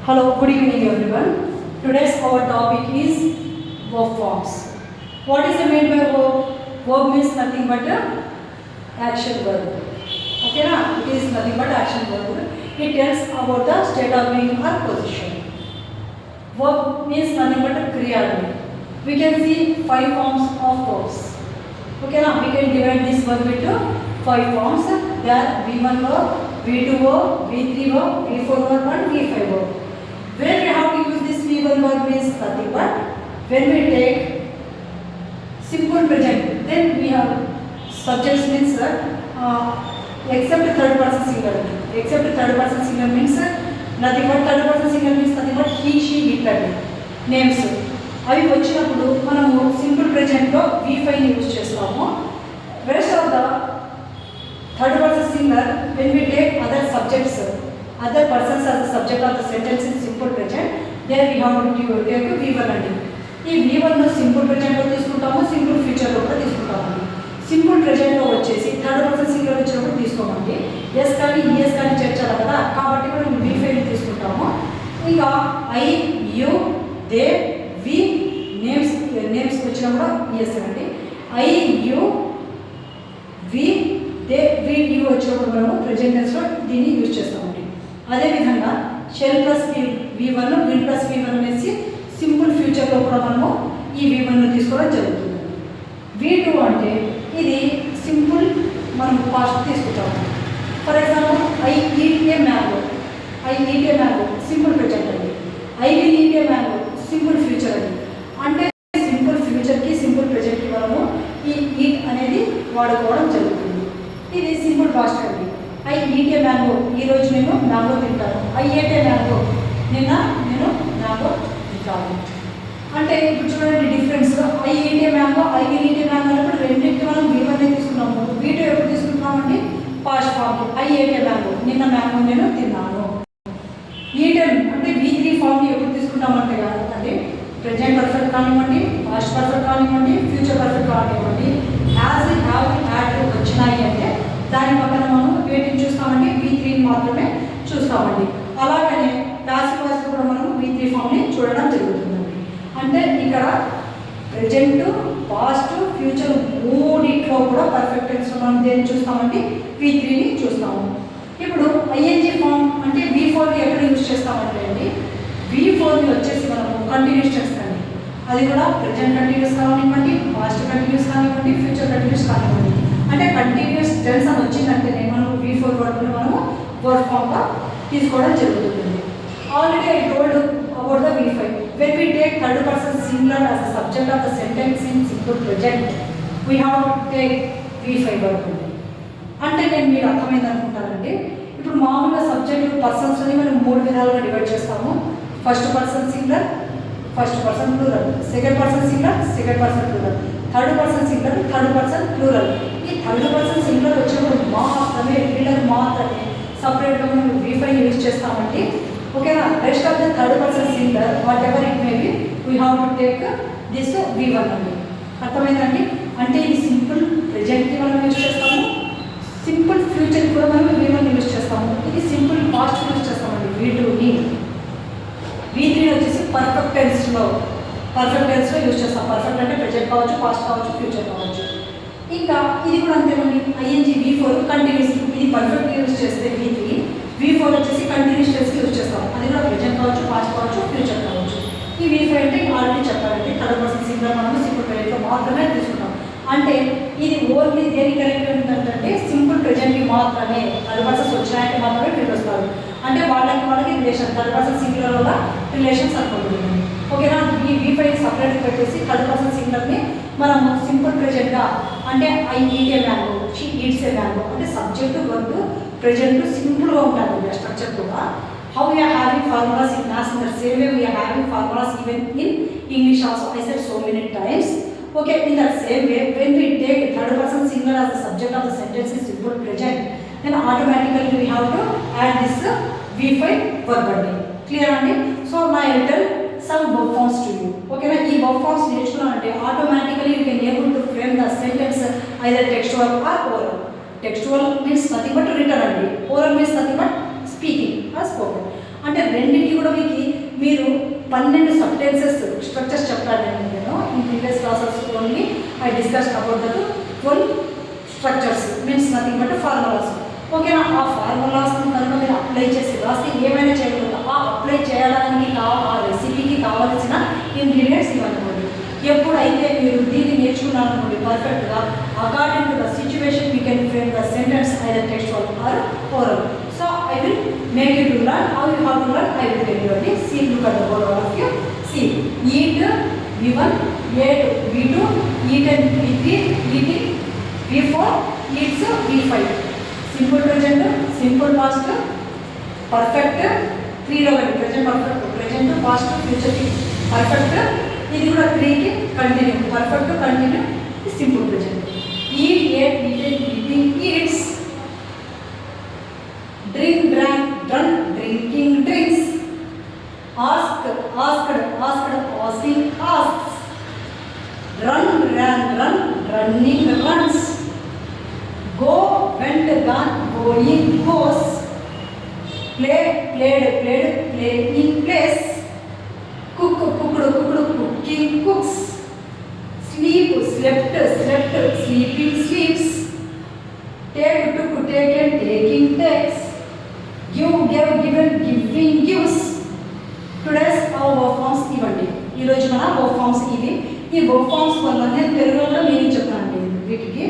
Hello, good evening everyone. Today's our topic is verb forms. What is the mean by verb? Verb means nothing but action verb. Okay na? It is nothing but action verb. It tells about the state of being or position. Verb means nothing but kriya. We can see 5 forms of verbs. Okay na? We can divide this verb into 5 forms. They are V1 verb, V2 verb, V3 verb, V4 verb and V5 verb. Where we have to use this V1 verb means nothing but when we take simple present, then we have subjects means except third person singular. Except third person singular means nothing but third person singular means nothing but he, she, it and names. అవి వచ్చినప్పుడు మనము simple ప్రెజెంట్లో V5ని use చేస్తాము. Rest of the third person singular when we take other subjects, other persons as the subject of the sentence in simple present, there we have to take V1 అండి. ఈ V1 simple ప్రెజెంట్లో తీసుకుంటాము, simple ఫ్యూచర్లో కూడా తీసుకుంటామండి. Simple ప్రెజెంట్లో వచ్చేసి third person singular వచ్చినప్పుడు తీసుకోమండి. Yes కానీ ES కానీ చేర్చాలి కదా, కాబట్టి మనం V5 తీసుకుంటాము. ఇంకా I, you, they, we names వచ్చినా కూడా ఈఎస్ అండి. I, you, we, they, we, you వచ్చినప్పుడు మనము ప్రెజెంట్ టెన్స్లో దీన్ని యూజ్ చేస్తామండి. అదేవిధంగా shall plus V1 will plus V1 అనేసి సింపుల్ ఫ్యూచర్లో కూడా మనము ఈ V1 తీసుకోవడం జరుగుతుంది. V2 అంటే ఇది సింపుల్ మనం పాస్ట్ తీసుకుంటాము. For example I eat a mango, simple present అండి. I will eat a mango simple future అండి. అంటే సింపుల్ ఫ్యూచర్కి సింపుల్ ప్రెజెంట్కి మనము ఈ ఈట్ అనేది వాడుకోవడం జరుగుతుంది. ఇది సింపుల్ పాస్ట్ అండి. ఐ ఈట్ ఏ మ్యాంగో, ఈరోజు నేను మ్యాంగో తింటాను. ఐ ఏట్ ఏ మ్యాంగో, నిన్న నేను మ్యాంగో తింటాను. అంటే ఇప్పుడు చూడండి difference. I eat a mango, I will eat a mango అన్నప్పుడు రెండింటికి మనం V1 తీసుకున్నాము. V2 ఎప్పుడు తీసుకుంటున్నామండి? పాస్ట్ ఫామ్కి. ఐ ఏట్ ఏ మ్యాంగో, నిన్న మ్యాంగో నేను తిన్నాను. ఈటెన్ అంటే V3 ఫామ్ని ఎప్పుడు తీసుకుంటామంటే అంటే ప్రెజెంట్ పర్ఫెక్ట్ కానివ్వండి, పాస్ట్ పర్ఫెక్ట్ కానివ్వండి, ఫ్యూచర్ పర్ఫెక్ట్ కానివ్వండి, యాజ్ హ్యావ్ హ్యాడ్ వచ్చినాయి అంటే దాని పక్కన మనం వేటిని చూస్తామండి? V3 మాత్రమే చూస్తామండి. అలాగనే ప్యాసివ్ వాయిస్ కూడా మనం V3 ఫామ్ని చూడడం జరుగుతుందండి. అంటే ఇక్కడ ప్రెజెంట్, పాస్ట్, ఫ్యూచర్ మూడిట్లో కూడా పర్ఫెక్ట్ టెన్స్లో మనం దేన్ని చూస్తామండి? V3ని చూస్తాము. ఇప్పుడు ING ఫామ్ అంటే V4ని ఎక్కడ యూజ్ చేస్తామంటే అండి V4ని వచ్చేసి మనము కంటిన్యూస్ టెన్స్ అండి. అది కూడా ప్రెజెంట్ కంటిన్యూస్ కానివ్వండి, పాస్ట్ కంటిన్యూస్ కానివ్వండి, ఫ్యూచర్ కంటిన్యూస్ కానివ్వండి. అంటే కంటిన్యూస్ టెన్స్ అని వచ్చిందంటే మనం V4 వర్డ్ని మనము వర్డ్ ఫామ్గా తీసుకోవడం జరుగుతుంది. Already I told about the V5. When we take third person singular as the subject of the sentence in simple present we have to take V5 word అండి. అంటే నేను మీరు అర్థమైంది అనుకుంటానండి. ఇప్పుడు మామూలుగా సబ్జెక్ట్ పర్సన్స్ని మనం 3 విధాలుగా డివైడ్ చేస్తాము. First person singular, first person plural, second person singular, second person plural, third person singular, third person plural. ఈ థర్డ్ పర్సన్ సింగులర్ వచ్చినప్పుడు మాత్రమే వీళ్ళకి మాత్రమే సపరేట్గా మనం V5 యూజ్ చేస్తామండి. ఓకేనా? Rest of the third person singular what ever it may be we have to take this V1 అండి. అర్థమైందండి? అంటే ఇది సింపుల్ ప్రెజెంట్కి మనం యూజ్ చేస్తాము, సింపుల్ ఫ్యూచర్కి కూడా మనం V1 యూజ్ చేస్తాము. ఇది సింపుల్ పాస్ట్ యూజ్ చేస్తామండి V2ని. V3 వచ్చేసి పర్ఫెక్ట్ టెన్స్లో యూజ్ చేస్తాం. పర్ఫెక్ట్ అంటే ప్రెజెంట్ కావచ్చు, పాస్ట్ కావచ్చు, ఫ్యూచర్ కావచ్చు. ఇంకా ఇది కూడా అంతేనండి. ING V4 కంటిన్యూస్, ఇది పర్ఫెక్ట్ యూజ్ చేస్తే V4 వచ్చేసి కంటిన్యూస్ టెన్స్కి యూజ్ చేస్తాం. అది కూడా ప్రెజెంట్ కావచ్చు, పాస్ట్ కావచ్చు, ఫ్యూచర్ కావచ్చు. ఈ V5 అంటే ఆల్రెడీ చెప్పాలంటే థర్డ్ పర్సన్ సింగులర్ మనము సింపుల్ ప్రెజెంట్లో మాత్రమే తీసుకుంటాం. అంటే ఇది ఓన్లీ దేని కరెక్ట్ ఉంటుందంటే సింపుల్ ప్రెజెంట్కి మాత్రమే థర్డ్ పర్సన్స్ వచ్చినాయంటే మాత్రమే ఫీల్ వస్తారు. అంటే వాళ్ళకి రిలేషన్ థర్డ్ పర్సన్ సింగులర్ వల్ల రిలేషన్స్ అనుకుంటుంది. ఓకేనా? ఈ V5 సపరేట్ పెట్టేసి థర్డ్ పర్సన్ సింగులర్ని మనము సింపుల్ ప్రెజెంట్గా అంటే I eat a mango, she eats a mango అంటే సబ్జెక్టు వర్బ్ ప్రెజెంట్ సింపుల్గా ఉంటుంది స్ట్రక్చర్ కూడా. How we're having formulas in maths in the same way we're having formulas even in English also. I said so many times. Okay, in that same way, when we take third person singular as the subject of the sentence in simple present, then automatically we have to add this V5 verb andi. Clear andi? So now I will tell some verb forms to you. Okay na? Ee verb forms నేర్చుకున్నారంటే automatically you can able to frame the sentence either textual or oral. Textual means nothing but written andi. Oral means nothing but speaking or spoken. అంటే రెండింటికి కూడా మీరు 12 సబ్టెన్సెస్ structures చెప్పాను నేను in previous classes only I discuss about that 12 structures means nothing but formulas. ఓకేనా? ఆ ఫార్ములాస్ని కనుక మీరు అప్లై చేసి రాస్తే ఏమైనా చేయకుండా ఆ అప్లై చేయడానికి ఆ రెసిపీకి కావాల్సిన ఇంగ్రీడియంట్స్ ఇవ్వనుకోండి. ఎప్పుడైతే మీరు దీన్ని నేర్చుకున్నారనుకోండి పర్ఫెక్ట్గా according to the situation we can frame the sentence either textual or oral. So I will make you to learn. How you have to learn? I will tell you only. See, look at the board, all of you. See, eat V1, ate V2, eaten V3, eating V4, eats V5. Simple present, simple past, perfect, 3 లో present perfect, present past, future perfect. ఇది కూడా 3కి continue, perfect continue, simple present. Eat, ate, eated, eating, eats. Drink, drank, drunk, drinking, drinks. Ask, asked, asked, asking, asks. Run, ran, run, running, runs. Go, went, gone, going, goes. Play, played, played, playing, plays. Cook, cooked, cooked, cooking, cooks. Sleep, slept, slept, sleeping, sleeps. Take, took, taken, taking, takes. Give, gave, given, giving, gives. Today's our verb forms ఇవ్వండి. ఈరోజు మన verb forms ఇవి. ఈ verb forms వల్ల నేను తెలుగులో కూడా meaning చెప్తానండి వీటికి.